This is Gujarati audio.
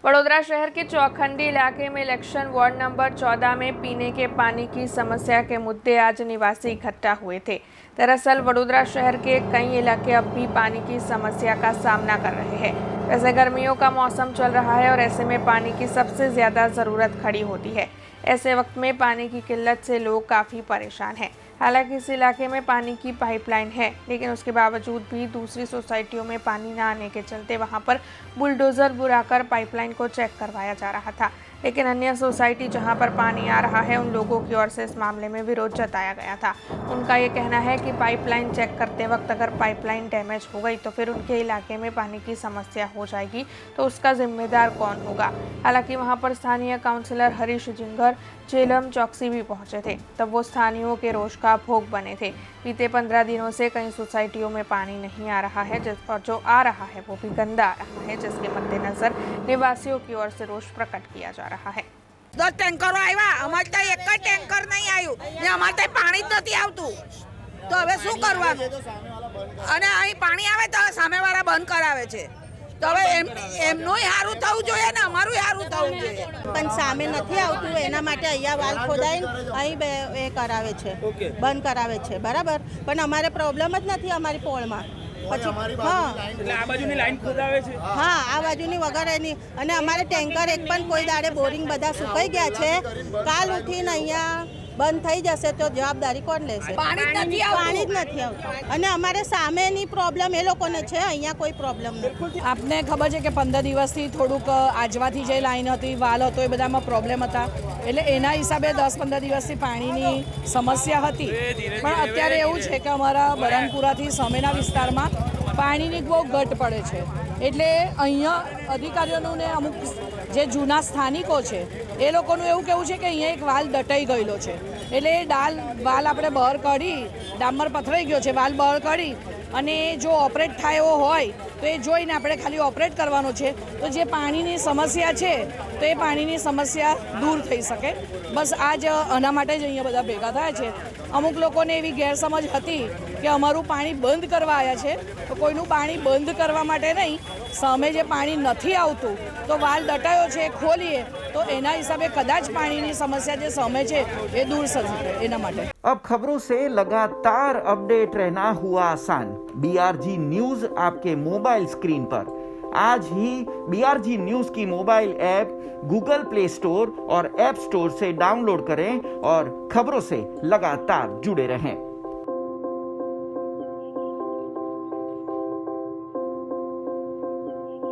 वडोदरा शहर के चौखंडी इलाके में इलेक्शन वार्ड नंबर 14 में पीने के पानी की समस्या के मुद्दे आज निवासी इकट्ठा हुए थे। दरअसल वडोदरा शहर के कई इलाके अब भी पानी की समस्या का सामना कर रहे हैं। वैसे गर्मियों का मौसम चल रहा है और ऐसे में पानी की सबसे ज़्यादा ज़रूरत खड़ी होती है। ऐसे वक्त में पानी की किल्लत से लोग काफ़ी परेशान हैं। हालांकि इस इलाके में पानी की पाइपलाइन है, लेकिन उसके बावजूद भी दूसरी सोसाइटियों में पानी न आने के चलते वहां पर बुलडोजर बुलाकर पाइपलाइन को चेक करवाया जा रहा था। लेकिन अन्य सोसाइटी जहां पर पानी आ रहा है, उन लोगों की ओर से इस मामले में विरोध जताया गया था। उनका ये कहना है कि पाइपलाइन चेक करते वक्त अगर पाइपलाइन डैमेज हो गई तो फिर उनके इलाके में पानी की समस्या हो जाएगी, तो उसका जिम्मेदार कौन होगा। हालांकि वहां पर स्थानीय काउंसलर हरीश जिंगर, चेलम चौकसी भी पहुंचे थे, तब वो स्थानीयों के रोष का भोग बने थे। बीते 15 दिनों से कई सोसाइटियों में पानी नहीं आ रहा है और जो आ रहा है वो भी गंदा आ रहा है, जिसके मद्देनजर निवासियों की ओर से रोष प्रकट किया जा रहा है। 10 ટેન્કરો આવ્યા, અમારે ત્યાં એક જ ટેન્કર નહીં આવ્યું ને અમારે ત્યાં પાણી જ નથી આવતું, તો હવે શું કરવાનું? અને અહીં પાણી આવે તો સામેવાળા બંધ કરાવે છે, તો હવે એમનું સારું થવું જોઈએ ને અમારું સારું થવું જોઈએ, પણ સામે નથી આવતું એના માટે અહીંયા વાલ ખોદાઈને અહીં એ કરાવે છે, બંધ કરાવે છે, બરાબર. પણ અમારે પ્રોબ્લેમ જ નથી અમારી પોળમાં. પછી હા, એટલે આ બાજુની લાઈન ખોદાવે છે. હા, આ બાજુની વગર એની. અને અમારે ટેન્કર એક પણ કોઈ દાડે બોરિંગ બધા સુકાઈ ગયા છે. કાલ ઉઠીને અહીંયા બંધ થઈ જશે તો જવાબદારી કોણ લેશે? પાણી જ નથી આવતું. પાણી જ નથી આવતું. અને અમારે સામેની પ્રોબ્લેમ એ લોકોને છે, અહીંયા કોઈ પ્રોબ્લેમ નથી. આપને ખબર છે કે 15 દિવસથી થોડુંક આજવાથી જે લાઈન હતી, વાલ હતો, એ બધામાં પ્રોબ્લેમ હતા. એટલે એના હિસાબે 10-15 દિવસથી પાણીની સમસ્યા હતી. પણ અત્યારે એવું છે કે અમારા બરનપુરાથી સમેના વિસ્તારમાં પાણીની બહુ ઘટ પડે છે. એટલે અહીંયા અધિકારીઓનું ને અમુક જે જૂના સ્થાનિકો છે એ લોકોનું એવું કહેવું છે કે અહીંયા એક વાલ દટાઈ ગયેલો છે. એટલે વાલ આપણે બહાર કાઢી, ડામર પથરાઈ ગયો છે, વાલ બહાર કાઢી અને જો ઓપરેટ થાય એવો હોય તો એ જોઈને આપણે ખાલી ઓપરેટ કરવાનો છે, તો જે પાણીની સમસ્યા છે તો એ પાણીની સમસ્યા દૂર થઈ શકે. બસ આ જ આના માટે જ અહીંયા બધા ભેગા થયા છે. અમુક લોકોને એવી ગેરસમજ હતી કે અમારું પાણી બંધ કરવા આવ્યા છે, તો કોઈનું પાણી બંધ કરવા માટે નહીં, સામે જે પાણી નથી આવતું તો વાલ દટાયો છે ખોલીએ તો એના હિસાબે કદાચ પાણીની સમસ્યા જે સામે છે એ દૂર થશે. એના માટે अब खबरों से लगातार अपडेट रहना हुआ आसान। BRG न्यूज आपके मोबाइल स्क्रीन पर आज ही BRG न्यूज की mobile app Google play store और ऐप स्टोर से डाउनलोड करें और खबरों से लगातार जुड़े रहें।